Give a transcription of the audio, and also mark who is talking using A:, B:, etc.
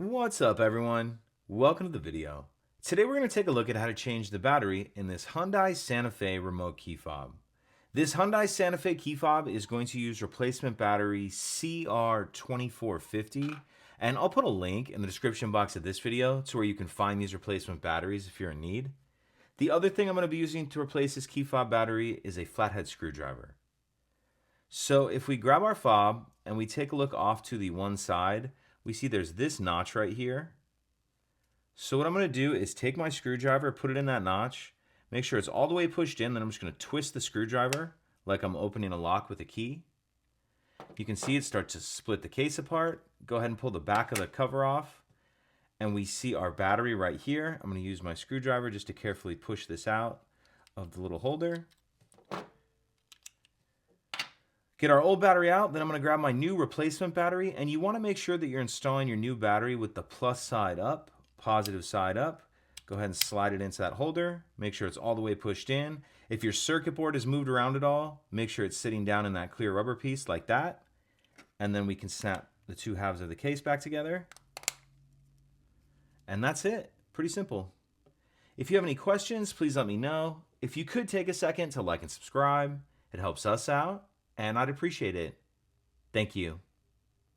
A: What's up, everyone? Welcome to the video. Today we're going to take a look at how to change the battery in this Hyundai Santa Fe remote key fob. This Hyundai Santa Fe key fob is going to use replacement battery CR2450, and I'll put a link in the description box of this video to where you can find these replacement batteries if you're in need. The other thing I'm going to be using to replace this key fob battery is a flathead screwdriver. So if we grab our fob and we take a look off to the one side, we see there's this notch right here. So what I'm going to do is take my screwdriver, put it in that notch, make sure it's all the way pushed in, then I'm just going to twist the screwdriver like I'm opening a lock with a key. You can see it start to split the case apart. Go ahead and pull the back of the cover off, and we see our battery right here. I'm going to use my screwdriver just to carefully push this out of the little holder. Get our old battery out, then I'm going to grab my new replacement battery, and you want to make sure that you're installing your new battery with the plus side up, positive side up. Go ahead and slide it into that holder. Make sure it's all the way pushed in. If your circuit board is moved around at all, make sure it's sitting down in that clear rubber piece like that. And then we can snap the two halves of the case back together. And that's it. Pretty simple. If you have any questions, please let me know. If you could take a second to like and subscribe, it helps us out, and I'd appreciate it. Thank you.